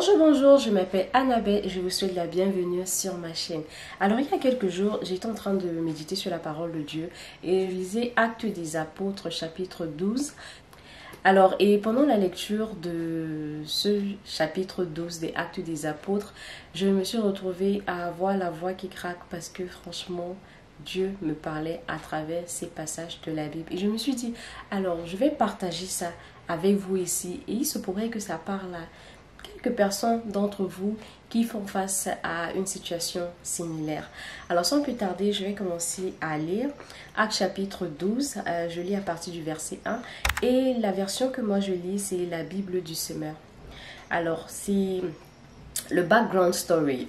Bonjour, bonjour, je m'appelle Annabelle et je vous souhaite la bienvenue sur ma chaîne. Alors il y a quelques jours, j'étais en train de méditer sur la parole de Dieu et je lisais Actes des Apôtres chapitre 12. Alors et pendant la lecture de ce chapitre 12 des Actes des Apôtres, je me suis retrouvée à avoir la voix qui craque parce que franchement, Dieu me parlait à travers ces passages de la Bible. Et je me suis dit, alors je vais partager ça avec vous ici et il se pourrait que ça parle à quelques personnes d'entre vous qui font face à une situation similaire. Alors sans plus tarder, je vais commencer à lire Actes chapitre 12. Je lis à partir du verset 1 et la version que moi je lis, c'est la Bible du semeur. Alors c'est le background story.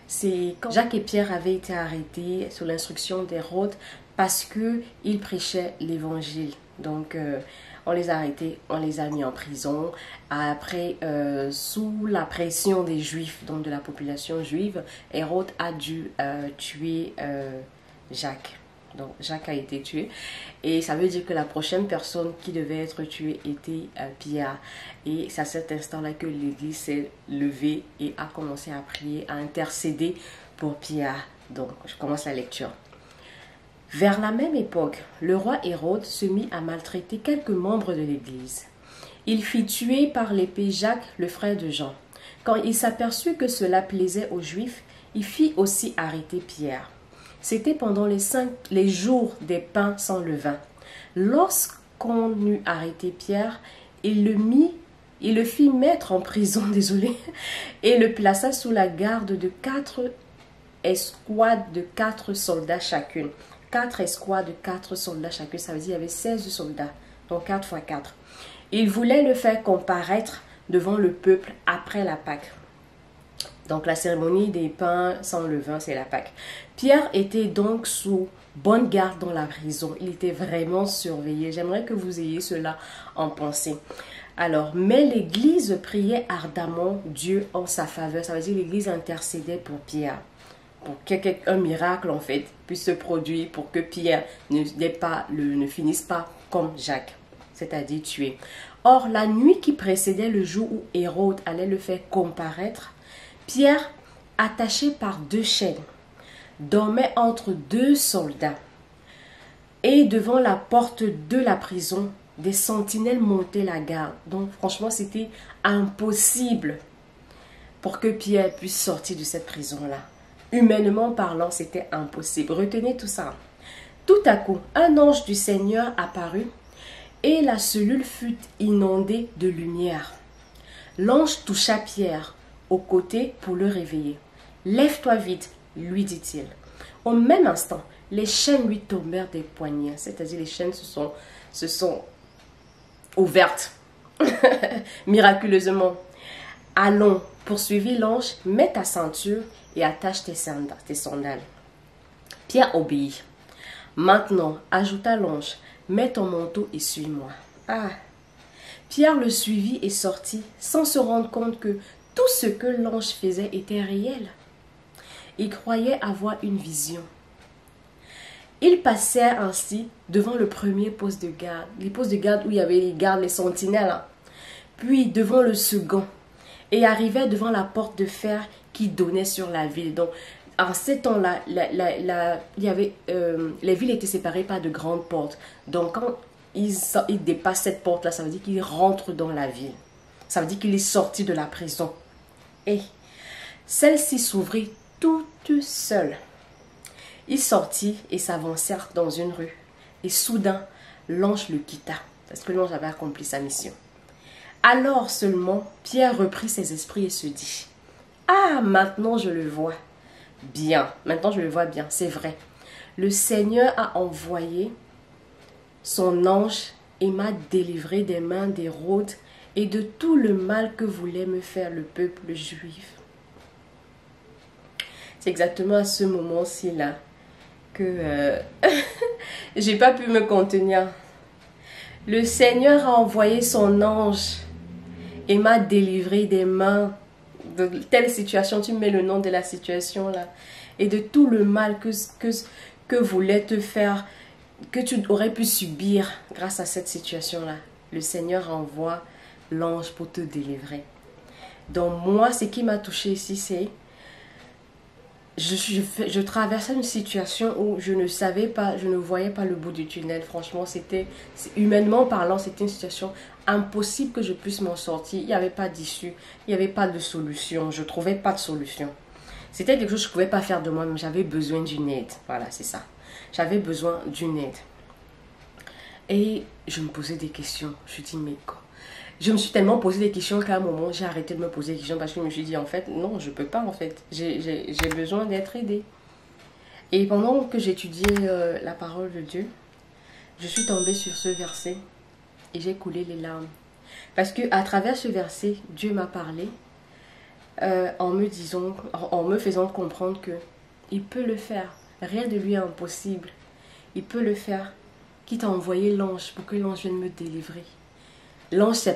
C'est quand Jacques et Pierre avaient été arrêtés sous l'instruction d'Hérode parce qu'ils prêchaient l'évangile. Donc on les a arrêtés, on les a mis en prison. Après, sous la pression des Juifs, donc de la population juive, Hérode a dû tuer Jacques. Donc Jacques a été tué. Et ça veut dire que la prochaine personne qui devait être tuée était Pierre. Et c'est à cet instant-là que l'Église s'est levée et a commencé à prier, à intercéder pour Pierre. Donc je commence la lecture. Vers la même époque, le roi Hérode se mit à maltraiter quelques membres de l'Église. Il fit tuer par l'épée Jacques, le frère de Jean. Quand il s'aperçut que cela plaisait aux Juifs, il fit aussi arrêter Pierre. C'était pendant les jours des pains sans levain. Lorsqu'on eut arrêté Pierre, il le fit mettre en prison, et le plaça sous la garde de 4 escouades de 4 soldats chacune. 4 escouades de 4 soldats chacune, ça veut dire qu'il y avait 16 soldats, donc 4 fois 4. Il voulait le faire comparaître devant le peuple après la Pâque. Donc la cérémonie des pains sans levain, c'est la Pâque. Pierre était donc sous bonne garde dans la prison. Il était vraiment surveillé. J'aimerais que vous ayez cela en pensée. Alors, mais l'Église priait ardemment Dieu en sa faveur. Ça veut dire que l'Église intercédait pour Pierre. Pour qu'un miracle en fait puisse se produire pour que Pierre ne finisse pas comme Jacques, c'est-à-dire tué. Or, la nuit qui précédait le jour où Hérode allait le faire comparaître, Pierre, attaché par 2 chaînes, dormait entre 2 soldats. Et devant la porte de la prison, des sentinelles montaient la garde. Donc franchement, c'était impossible pour que Pierre puisse sortir de cette prison-là. Humainement parlant, c'était impossible. Retenez tout ça. Tout à coup, un ange du Seigneur apparut et la cellule fut inondée de lumière. L'ange toucha Pierre au côté pour le réveiller. « Lève-toi vite », lui dit-il. Au même instant, les chaînes lui tombèrent des poignets, c'est-à-dire les chaînes se sont ouvertes miraculeusement. « Allons, poursuivit l'ange, mets ta ceinture et attache tes sandales. » Pierre obéit. « Maintenant, ajouta l'ange, mets ton manteau et suis-moi. » Pierre le suivit et sortit sans se rendre compte que tout ce que l'ange faisait était réel. Il croyait avoir une vision. Ils passèrent ainsi devant le premier poste de garde, les postes de garde où il y avait les gardes, les sentinelles, puis devant le second, et arrivèrent devant la porte de fer qui donnait sur la ville. Donc, en ces temps-là, les villes étaient séparées par de grandes portes. Donc, quand ils dépassent cette porte-là, ça veut dire qu'ils rentrent dans la ville. Ça veut dire qu'il est sorti de la prison. Et celle-ci s'ouvrit toute seule. Ils sortirent et s'avancèrent dans une rue. Et soudain, l'ange le quitta, parce que l'ange avait accompli sa mission. Alors seulement, Pierre reprit ses esprits et se dit, « Ah, maintenant je le vois bien. Maintenant je le vois bien, c'est vrai. Le Seigneur a envoyé son ange et m'a délivré des mains d'Hérode et de tout le mal que voulait me faire le peuple juif. » C'est exactement à ce moment-ci là que j'ai pas pu me contenir. Le Seigneur a envoyé son ange et m'a délivré des mains de telle situation. Tu mets le nom de la situation là et de tout le mal que voulait te faire, que tu aurais pu subir grâce à cette situation là. Le Seigneur envoie l'ange pour te délivrer. Donc moi, ce qui m'a touché ici, c'est je traversais une situation où je ne savais pas, je ne voyais pas le bout du tunnel. Franchement, humainement parlant, c'était une situation impossible que je puisse m'en sortir. Il n'y avait pas d'issue, il n'y avait pas de solution. Je ne trouvais pas de solution. C'était quelque chose que je ne pouvais pas faire de moi-même. J'avais besoin d'une aide. Voilà, c'est ça. J'avais besoin d'une aide. Et je me posais des questions. Je me dis, mais quoi? Je me suis tellement posé des questions qu'à un moment, j'ai arrêté de me poser des questions parce que je me suis dit, en fait, non, je ne peux pas, en fait. J'ai besoin d'être aidée. Et pendant que j'étudiais la parole de Dieu, je suis tombée sur ce verset et j'ai coulé les larmes. Parce que à travers ce verset, Dieu m'a parlé en me faisant comprendre que il peut le faire. Rien de lui est impossible. Il peut le faire. Quitte à envoyer l'ange pour que l'ange vienne me délivrer. L'ange, ce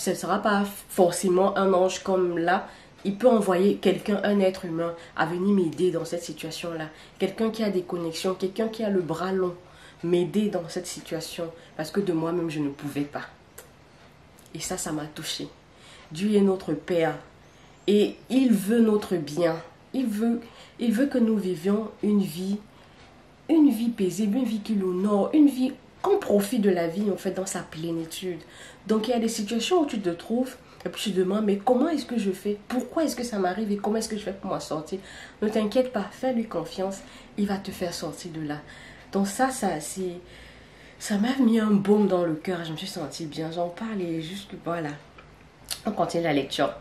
ne sera pas forcément un ange comme là. Il peut envoyer quelqu'un, un être humain, à venir m'aider dans cette situation-là. Quelqu'un qui a des connexions, quelqu'un qui a le bras long, m'aider dans cette situation. Parce que de moi-même, je ne pouvais pas. Et ça m'a touchée. Dieu est notre Père. Et il veut notre bien. Il veut que nous vivions une vie paisible, une vie qui l'honore, une vie qu'on profite de la vie en fait dans sa plénitude. Donc il y a des situations où tu te trouves et puis tu te demandes mais comment est-ce que je fais? Pourquoi est-ce que ça m'arrive et comment est-ce que je fais pour m'en sortir? Ne t'inquiète pas, fais-lui confiance, il va te faire sortir de là. Donc ça m'a mis un baume dans le cœur, je me suis sentie bien, j'en parle et juste voilà. On continue la lecture.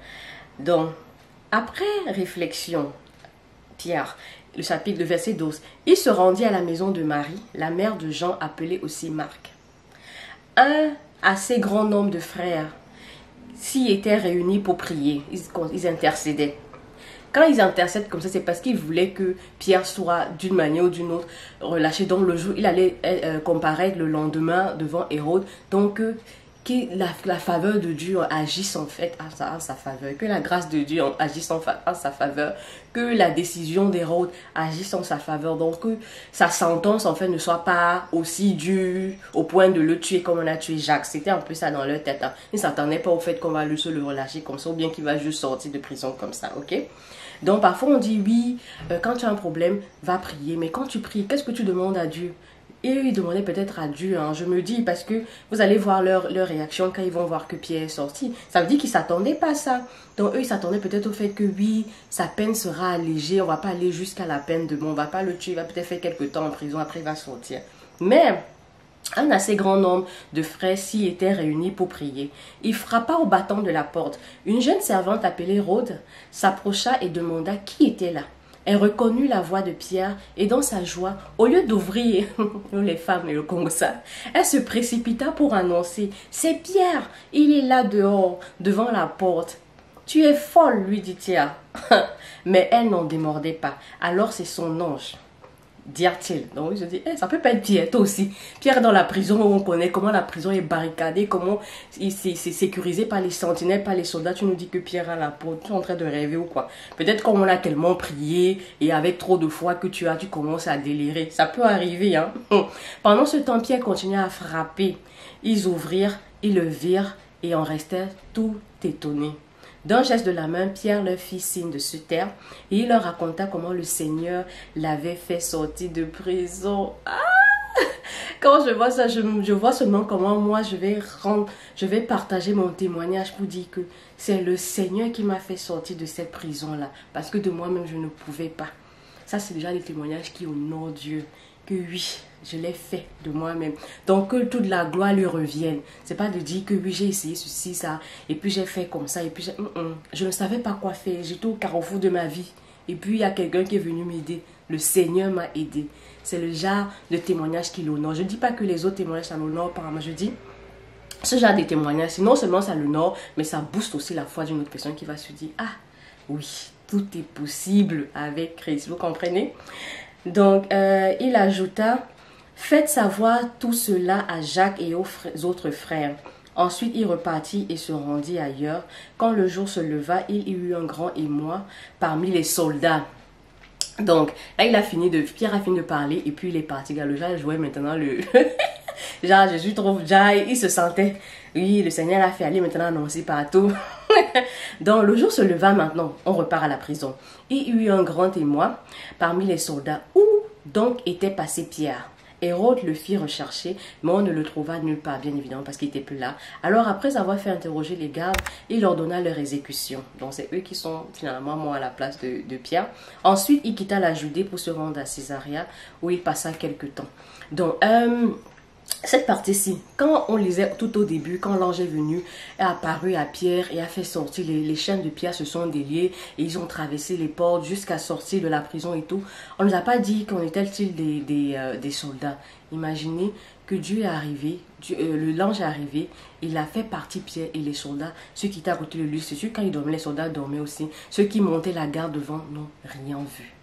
Donc après réflexion, Pierre, le chapitre de verset 12. Il se rendit à la maison de Marie, la mère de Jean, appelée aussi Marc. Un assez grand nombre de frères s'y étaient réunis pour prier. Ils intercédaient. Quand ils intercèdent comme ça, c'est parce qu'ils voulaient que Pierre soit d'une manière ou d'une autre relâché. Donc le jour, il allait comparaître le lendemain devant Hérode. Donc que la faveur de Dieu agisse en fait en sa faveur, que la grâce de Dieu agisse en sa faveur, que la décision d'Hérode agisse en sa faveur, donc que sa sentence en fait ne soit pas aussi dure au point de le tuer comme on a tué Jacques. C'était un peu ça dans leur tête. Hein. Ils ne s'attendaient pas au fait qu'on va le relâcher comme ça ou bien qu'il va juste sortir de prison comme ça, ok? Donc parfois on dit oui, quand tu as un problème, va prier, mais quand tu pries, qu'est-ce que tu demandes à Dieu? Et eux, ils demandaient peut-être à Dieu, hein, je me dis, parce que vous allez voir leur réaction quand ils vont voir que Pierre est sorti. Ça veut dire qu'ils ne s'attendaient pas à ça. Donc eux, ils s'attendaient peut-être au fait que oui, sa peine sera allégée, on ne va pas aller jusqu'à la peine de mort, on ne va pas le tuer, il va peut-être faire quelques temps en prison, après il va sortir. Mais un assez grand nombre de frères s'y étaient réunis pour prier. Il frappa au battant de la porte. Une jeune servante appelée Rhode s'approcha et demanda qui était là. Elle reconnut la voix de Pierre et dans sa joie, au lieu d'ouvrir, les femmes et le Congo ça, elle se précipita pour annoncer « C'est Pierre, il est là dehors, devant la porte. » « Tu es folle, lui dit-il. Mais elle n'en démordait pas. Alors c'est son ange, dirent-ils. Donc je dis, ça peut pas être Pierre, toi aussi. Pierre est dans la prison où on connaît comment la prison est barricadée, comment c'est sécurisé par les sentinelles, par les soldats. Tu nous dis que Pierre a la porte, tu es en train de rêver ou quoi? Peut-être qu'on l'a tellement prié et avec trop de foi que tu commences à délirer. Ça peut arriver, hein. Pendant ce temps, Pierre continuait à frapper. Ils ouvrirent, ils le virent et en restèrent tout étonnés. D'un geste de la main, Pierre leur fit signe de se taire et il leur raconta comment le Seigneur l'avait fait sortir de prison. Ah! Quand je vois ça, je vois seulement comment moi je vais partager mon témoignage pour dire que c'est le Seigneur qui m'a fait sortir de cette prison-là parce que de moi-même je ne pouvais pas. Ça c'est déjà des témoignages qui honorent Dieu. Que oui, je l'ai fait de moi-même. Donc que toute la gloire lui revienne. C'est pas de dire que oui, j'ai essayé ceci, ça, et puis j'ai fait comme ça, et puis je ne savais pas quoi faire. J'étais au carrefour de ma vie. Et puis il y a quelqu'un qui est venu m'aider. Le Seigneur m'a aidé. C'est le genre de témoignage qui l'honore. Je ne dis pas que les autres témoignages, ça l'honore pas. Moi, je dis, ce genre de témoignage, non seulement ça l'honore, mais ça booste aussi la foi d'une autre personne qui va se dire, ah oui, tout est possible avec Christ. Vous comprenez? Donc, il ajouta, faites savoir tout cela à Jacques et aux autres frères. Ensuite, il repartit et se rendit ailleurs. Quand le jour se leva, il y eut un grand émoi parmi les soldats. Donc, là, Pierre a fini de parler et puis il est parti. Le genre jouait maintenant le... genre, Jésus trouve, genre, il se sentait, oui, le Seigneur l'a fait aller maintenant annoncer partout. Donc le jour se leva maintenant, on repart à la prison. Il y eut un grand émoi parmi les soldats où donc était passé Pierre. Hérode le fit rechercher, mais on ne le trouva nulle part, bien évidemment, parce qu'il n'était plus là. Alors, après avoir fait interroger les gardes, il ordonna leur exécution. Donc, c'est eux qui sont finalement morts à la place de Pierre. Ensuite, il quitta la Judée pour se rendre à Césarea, où il passa quelque temps. Donc, cette partie-ci, quand on lisait tout au début, quand l'ange est venu, est apparu à Pierre et a fait sortir, les chaînes de Pierre se sont déliées et ils ont traversé les portes jusqu'à sortir de la prison et tout. On ne nous a pas dit qu'on était des soldats. Imaginez que Dieu est arrivé, l'ange est arrivé, il a fait partie Pierre et les soldats. Ceux qui étaient à côté de lui, c'est sûr quand il dormait, les soldats dormaient aussi. Ceux qui montaient la garde devant n'ont rien vu.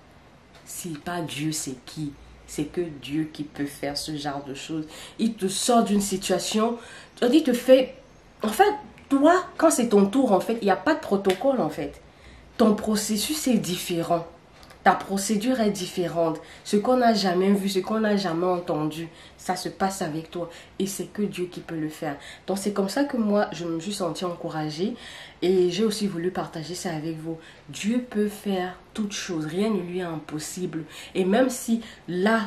Si pas Dieu, c'est qui? C'est que Dieu qui peut faire ce genre de choses. Il te sort d'une situation, il te fait... En fait, toi, quand c'est ton tour, en fait, il n'y a pas de protocole, en fait. Ton processus est différent. Ta procédure est différente. Ce qu'on n'a jamais vu, ce qu'on n'a jamais entendu, ça se passe avec toi. Et c'est que Dieu qui peut le faire. Donc c'est comme ça que moi, je me suis sentie encouragée. Et j'ai aussi voulu partager ça avec vous. Dieu peut faire toutes choses. Rien ne lui est impossible. Et même si là,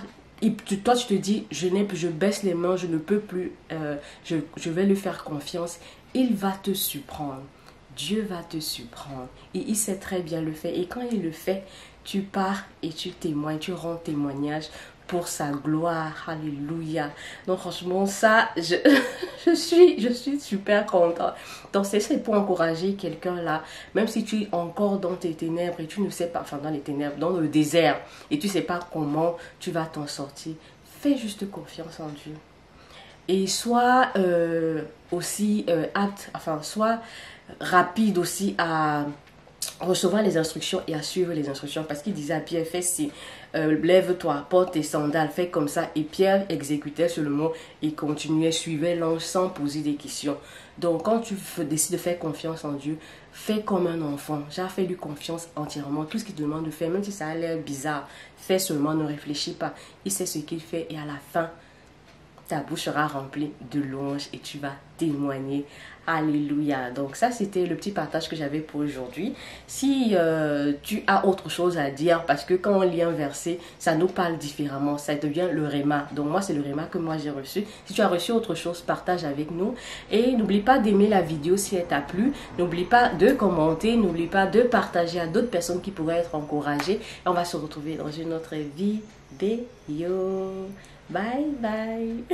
toi tu te dis, je baisse les mains, je ne peux plus, je vais lui faire confiance. Il va te surprendre. Dieu va te surprendre. Et il sait très bien le faire. Et quand il le fait, tu pars et tu témoignes, tu rends témoignage pour sa gloire. Alléluia. Donc franchement, ça, je suis super contente. Donc c'est pour encourager quelqu'un là, même si tu es encore dans tes ténèbres et tu ne sais pas, enfin dans les ténèbres, dans le désert, et tu ne sais pas comment tu vas t'en sortir. Fais juste confiance en Dieu. Et sois aussi apte, enfin sois rapide aussi à recevoir les instructions et à suivre les instructions, parce qu'il disait à Pierre, fais ci, lève-toi, porte tes sandales, fais comme ça, et Pierre exécutait seulement et continuait, suivait l'ange sans poser des questions. Donc quand tu décides de faire confiance en Dieu, fais comme un enfant, fais-lui confiance entièrement, tout ce qu'il te demande de faire, même si ça a l'air bizarre, fais seulement, ne réfléchis pas, il sait ce qu'il fait et à la fin, ta bouche sera remplie de louanges et tu vas témoigner. Alléluia. Donc ça, c'était le petit partage que j'avais pour aujourd'hui. Si tu as autre chose à dire, parce que quand on lit un verset, ça nous parle différemment. Ça devient le réma. Donc moi, c'est le réma que moi j'ai reçu. Si tu as reçu autre chose, partage avec nous. Et n'oublie pas d'aimer la vidéo si elle t'a plu. N'oublie pas de commenter. N'oublie pas de partager à d'autres personnes qui pourraient être encouragées. Et on va se retrouver dans une autre vidéo. Bye bye.